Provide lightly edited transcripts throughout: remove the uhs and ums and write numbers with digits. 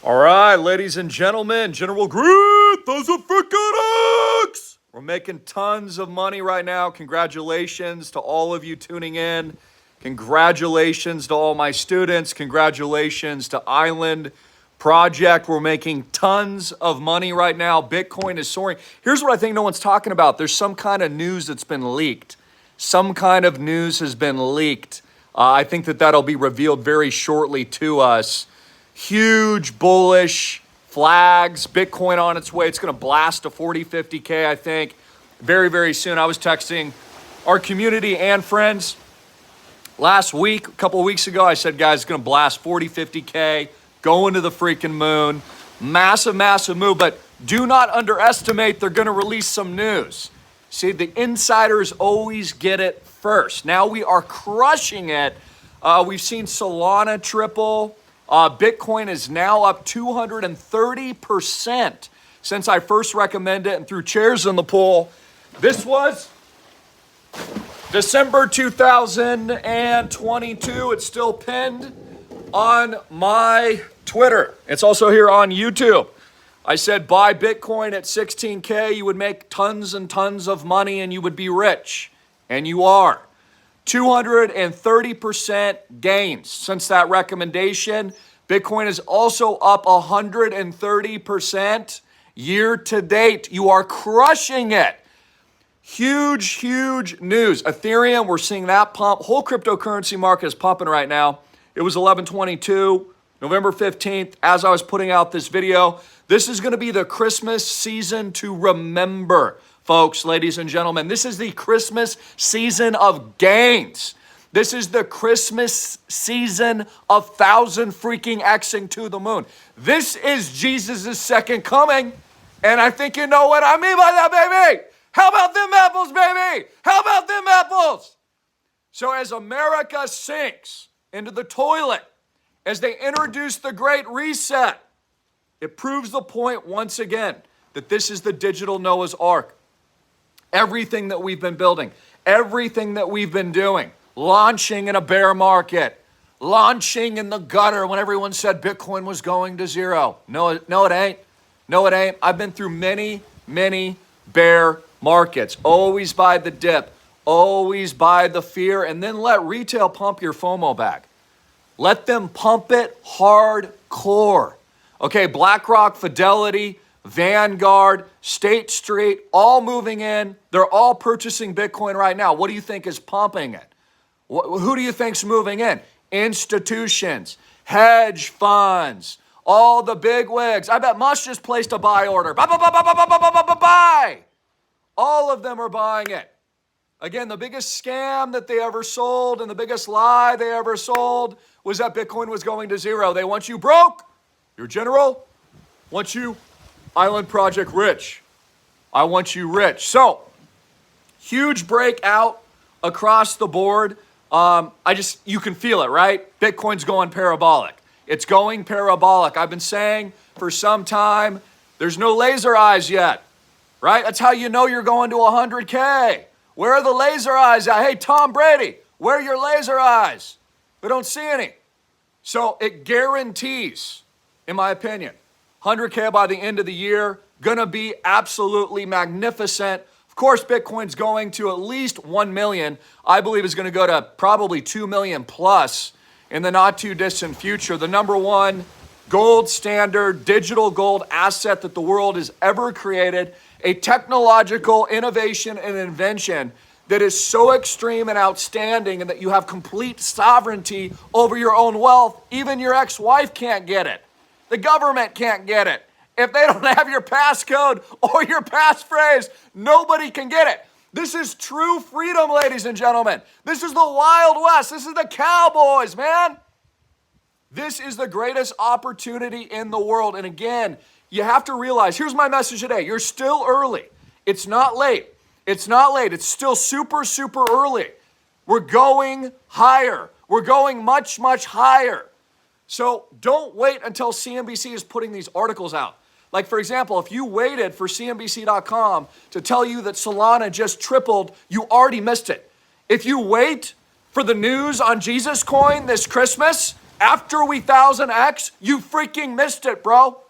All right, ladies and gentlemen, General Greene, those are freaking X! We're making tons of money right now. Congratulations to all of you tuning in. Congratulations to all my students. Congratulations to Island Project. We're making tons of money right now. Bitcoin is soaring. Here's what I think no one's talking about. There's some kind of news that's been leaked. Some kind of news has been leaked. I think that that'll be revealed very shortly to us. Huge bullish flags, Bitcoin on its way. It's going to blast to 40, 50K, I think, very, very soon. I was texting our community and friends last week, a couple of weeks ago. I said, guys, it's going to blast 40, 50K, going to the freaking moon. Massive, massive move, but do not underestimate. They're going to release some news. See, the insiders always get it first. Now we are crushing it. We've seen Solana triple. Bitcoin is now up 230% since I first recommended it and threw chairs in the pool. This was December 2022. It's still pinned on my Twitter. It's also here on YouTube. I said buy Bitcoin at 16K. You would make tons and tons of money and you would be rich. And you are. 230% gains since that recommendation. Bitcoin is also up 130% year to date. You are crushing it. Huge, huge news. Ethereum, we're seeing that pump. Whole cryptocurrency market is pumping right now. It was 11/22, November 15th, as I was putting out this video. This is going to be the Christmas season to remember. Folks, ladies and gentlemen, this is the Christmas season of gains. This is the Christmas season of 1,000 freaking Xing to the moon. This is Jesus' second coming. And I think you know what I mean by that, baby. How about them apples, baby? How about them apples? So as America sinks into the toilet, as they introduce the Great Reset, it proves the point once again that this is the digital Noah's Ark. Everything that we've been building, everything that we've been doing, launching in a bear market, launching in the gutter when everyone said Bitcoin was going to zero. No, it ain't. No, it ain't. I've been through many, many bear markets. Always buy the dip, always buy the fear, and then let retail pump your FOMO back. Let them pump it hardcore. Okay, BlackRock, Fidelity, Vanguard, State Street, all moving in. They're all purchasing Bitcoin right now. What do you think is pumping it? Who do you think's moving in? Institutions, hedge funds, all the big wigs. I bet Musk just placed a buy order. Buy. All of them are buying it. Again, the biggest scam that they ever sold and the biggest lie they ever sold was that Bitcoin was going to zero. They want you broke. Your general wants you Island Project rich. I want you rich. So, huge breakout across the board. You can feel it, right? Bitcoin's going parabolic. It's going parabolic. I've been saying for some time, there's no laser eyes yet, right? That's how you know you're going to 100K. Where are the laser eyes at? Hey, Tom Brady, where are your laser eyes? We don't see any. So it guarantees, in my opinion, 100K by the end of the year, gonna be absolutely magnificent. Of course, Bitcoin's going to at least 1 million. I believe it's gonna go to probably 2 million plus in the not too distant future. The number one gold standard digital gold asset that the world has ever created, a technological innovation and invention that is so extreme and outstanding and that you have complete sovereignty over your own wealth. Even your ex-wife can't get it. The government can't get it. If they don't have your passcode or your passphrase, nobody can get it. This is true freedom, ladies and gentlemen. This is the Wild West. This is the cowboys, man. This is the greatest opportunity in the world. And again, you have to realize, here's my message today. You're still early. It's not late. It's not late. It's still super, super early. We're going higher. We're going much, much higher. So don't wait until CNBC is putting these articles out. Like, for example, if you waited for CNBC.com to tell you that Solana just tripled, you already missed it. If you wait for the news on Jesus Coin this Christmas, After we 1000X, you freaking missed it, bro.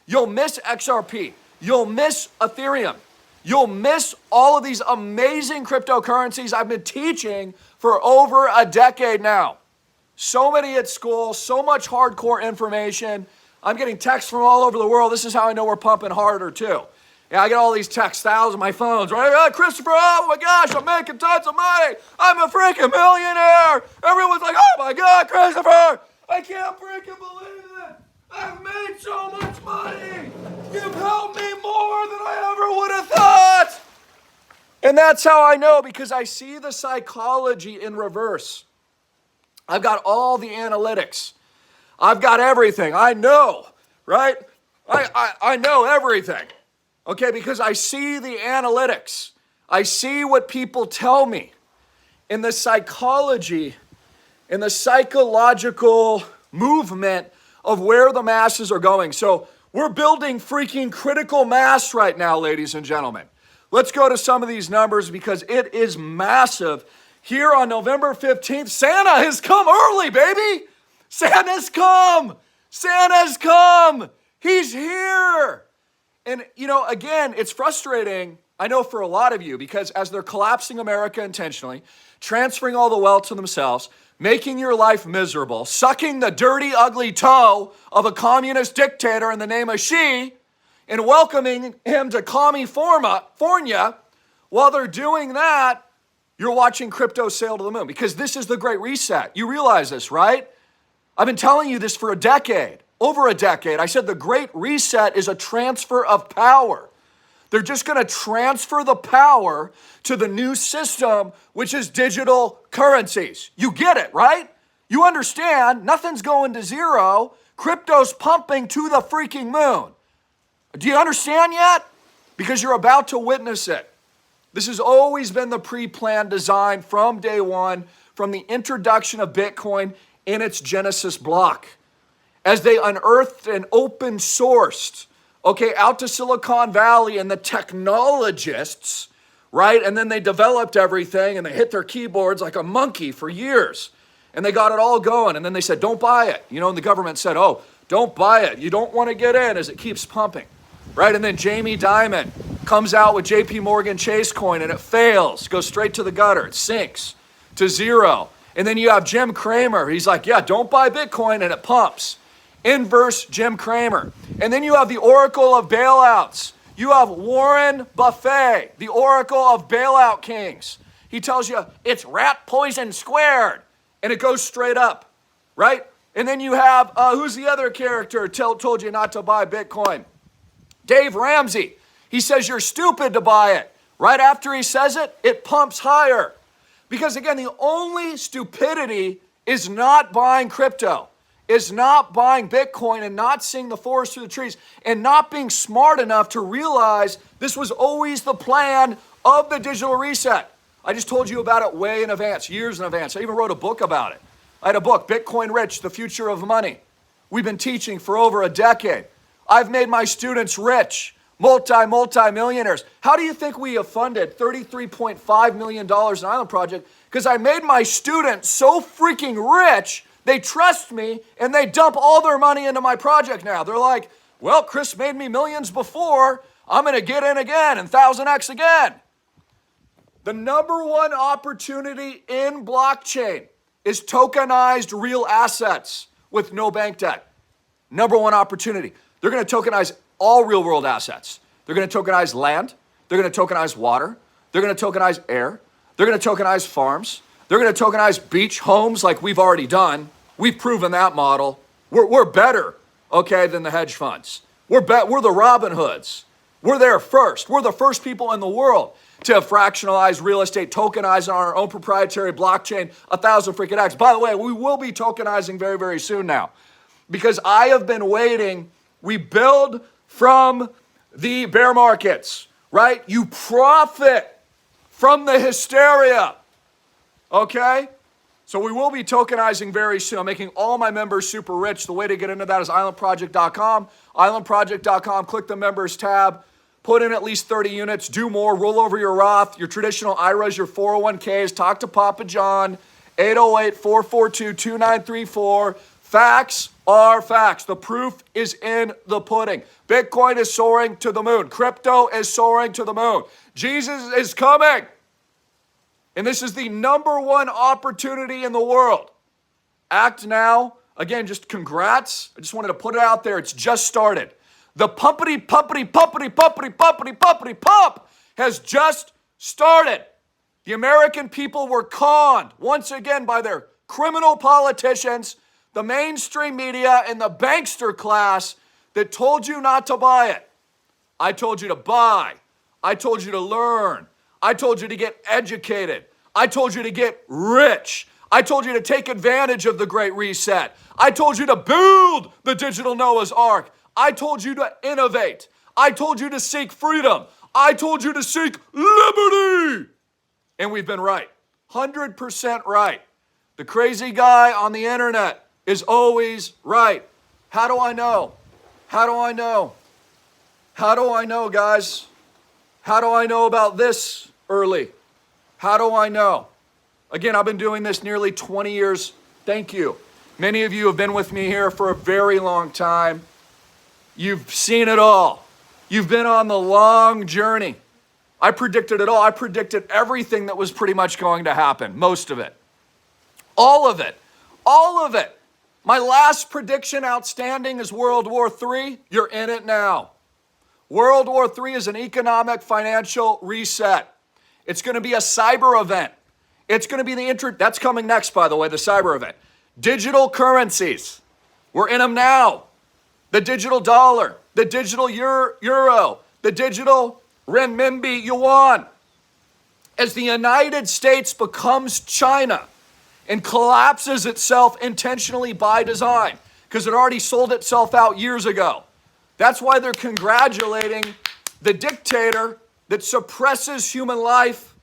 You'll miss XRP. You'll miss Ethereum. You'll miss all of these amazing cryptocurrencies I've been teaching for over a decade now. So many at school, so much hardcore information. I'm getting texts from all over the world. This is how I know we're pumping harder too. Yeah, I get all these texts, thousands of my phones, right? Christopher, oh my gosh, I'm making tons of money. I'm a freaking millionaire. Everyone's like, oh my God, Christopher, I can't freaking believe it. I've made so much money. You've helped me more than I ever would have thought. And that's how I know, because I see the psychology in reverse. I've got all the analytics. I've got everything. I know, right? I know everything. Okay, because I see the analytics. I see what people tell me. In the psychology, in the psychological movement of where the masses are going. So we're building freaking critical mass right now, ladies and gentlemen. Let's go to some of these numbers because it is massive. Here on November 15th, Santa has come early, baby. Santa's come. Santa's come. He's here. And, you know, again, it's frustrating, I know, for a lot of you, because as they're collapsing America intentionally, transferring all the wealth to themselves, making your life miserable, sucking the dirty, ugly toe of a communist dictator in the name of Xi, and welcoming him to California, while they're doing that, you're watching crypto sail to the moon, because this is the Great Reset. You realize this, right? I've been telling you this for a decade, over a decade. I said the Great Reset is a transfer of power. They're just going to transfer the power to the new system, which is digital currencies. You get it, right? You understand, nothing's going to zero. Crypto's pumping to the freaking moon. Do you understand yet? Because you're about to witness it. This has always been the pre-planned design from day one, from the introduction of Bitcoin in its Genesis block. As they unearthed and open sourced, out to Silicon Valley and the technologists, right? And then they developed everything and they hit their keyboards like a monkey for years. And they got it all going. And then they said, don't buy it. And the government said, oh, don't buy it. You don't want to get in as it keeps pumping, right? And then Jamie Dimon comes out with JP Morgan Chase coin and it fails, goes straight to the gutter. It sinks to zero. And then you have Jim Cramer. He's like, yeah, don't buy Bitcoin, and it pumps. Inverse Jim Cramer. And then you have the Oracle of bailouts. You have Warren Buffett, the Oracle of bailout kings. He tells you it's rat poison squared, and it goes straight up, right? And then you have, who's the other character told you not to buy Bitcoin? Dave Ramsey. He says you're stupid to buy it. Right after he says it, it pumps higher. Because again, the only stupidity is not buying crypto, is not buying Bitcoin and not seeing the forest through the trees and not being smart enough to realize this was always the plan of the digital reset. I just told you about it way in advance, years in advance. I even wrote a book about it. I had a book, Bitcoin Rich, The Future of Money. We've been teaching for over a decade. I've made my students rich, multi-millionaires. How do you think we have funded $33.5 million in Island Project? Because I made my students so freaking rich, they trust me, and they dump all their money into my project now. They're like, well, Chris made me millions before. I'm going to get in again and 1000X again. The number one opportunity in blockchain is tokenized real assets with no bank debt. Number one opportunity. They're going to tokenize all real world assets. They're going to tokenize land. They're going to tokenize water. They're going to tokenize air. They're going to tokenize farms. They're going to tokenize beach homes like we've already done. We've proven that model. We're better, than the hedge funds. We're the Robin Hoods. We're there first. We're the first people in the world to have fractionalized real estate, tokenized on our own proprietary blockchain, 1,000 freaking X. By the way, we will be tokenizing very, very soon now, because I have been waiting. We build from the bear markets, right? You profit from the hysteria, okay? So we will be tokenizing very soon. I'm making all my members super rich. The way to get into that is islandproject.com. Islandproject.com, click the members tab, put in at least 30 units, do more, roll over your Roth, your traditional IRAs, your 401ks, talk to Papa John, 808-442-2934, Facts are facts. The proof is in the pudding. Bitcoin is soaring to the moon. Crypto is soaring to the moon. Jesus is coming. And this is the number one opportunity in the world. Act now. Again, just congrats. I just wanted to put it out there. It's just started. The pumpity pump has just started. The American people were conned once again by their criminal politicians, the mainstream media, and the bankster class that told you not to buy it. I told you to buy. I told you to learn. I told you to get educated. I told you to get rich. I told you to take advantage of the Great Reset. I told you to build the digital Noah's Ark. I told you to innovate. I told you to seek freedom. I told you to seek liberty. And we've been right. 100% right. The crazy guy on the internet is always right. How do I know? How do I know? How do I know, guys? How do I know about this early? How do I know? Again, I've been doing this nearly 20 years. Thank you. Many of you have been with me here for a very long time. You've seen it all. You've been on the long journey. I predicted it all. I predicted everything that was pretty much going to happen, most of it. All of it. All of it. My last prediction outstanding is World War III. You're in it now. World War III is an economic financial reset. It's going to be a cyber event. It's going to be that's coming next, by the way, the cyber event. Digital currencies. We're in them now. The digital dollar, the digital euro, the digital renminbi yuan. As the United States becomes China and collapses itself intentionally by design, because it already sold itself out years ago. That's why they're congratulating the dictator that suppresses human life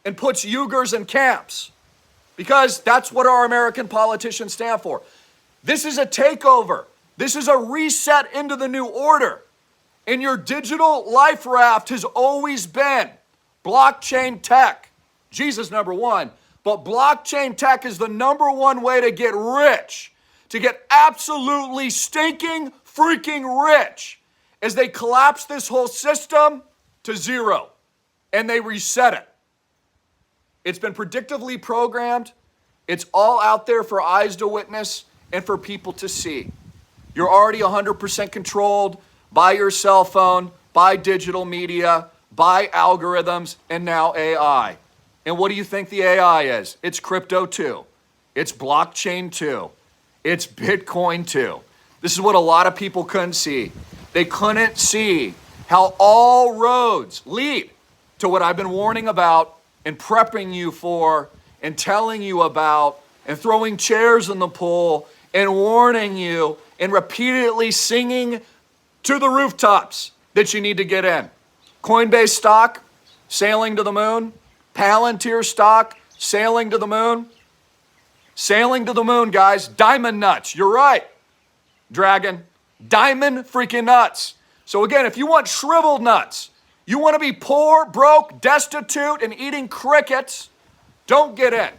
and puts Uyghurs in camps, because that's what our American politicians stand for. This is a takeover. This is a reset into the new order. And your digital life raft has always been blockchain tech. Jesus, number one. But blockchain tech is the number one way to get rich, to get absolutely stinking freaking rich, as they collapse this whole system to zero and they reset it. It's been predictively programmed. It's all out there for eyes to witness and for people to see. You're already 100% controlled by your cell phone, by digital media, by algorithms, and now AI. And what do you think the AI is? It's crypto too. It's blockchain too. It's Bitcoin too. This is what a lot of people couldn't see. They couldn't see how all roads lead to what I've been warning about and prepping you for and telling you about and throwing chairs in the pool and warning you and repeatedly singing to the rooftops that you need to get in. Coinbase stock, sailing to the moon. Palantir stock, sailing to the moon. Sailing to the moon, guys. Diamond nuts. You're right, Dragon. Diamond freaking nuts. So again, if you want shriveled nuts, you want to be poor, broke, destitute, and eating crickets, don't get in.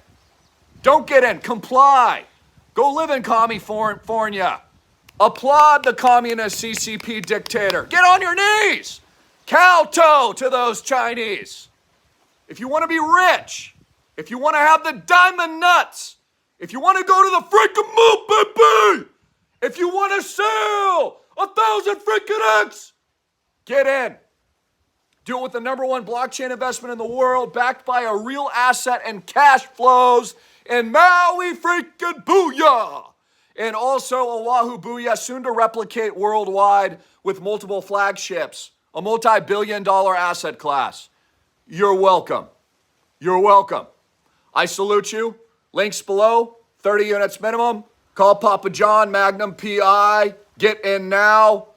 Don't get in. Comply. Go live in California. Applaud the communist CCP dictator. Get on your knees. Kowtow to those Chinese. If you want to be rich, if you want to have the diamond nuts, if you want to go to the freaking moon, baby, if you want to sell 1,000 freaking X, get in. Do it with the number one blockchain investment in the world, backed by a real asset and cash flows, and Maui freaking booyah. And also Oahu booyah, soon to replicate worldwide with multiple flagships, a multi-billion-dollar asset class. You're welcome. You're welcome. I salute you. Links below, 30 units minimum. Call Papa John, Magnum PI. Get in now.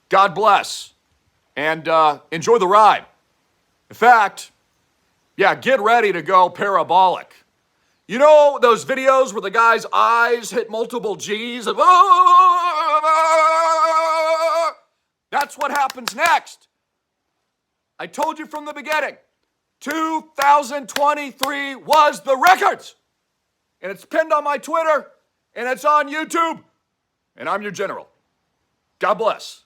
God bless. And enjoy the ride. In fact, get ready to go parabolic. You know those videos where the guy's eyes hit multiple G's? And, that's what happens next. I told you from the beginning. 2023 was the records. And it's pinned on my Twitter, and it's on YouTube And I'm your general. God bless.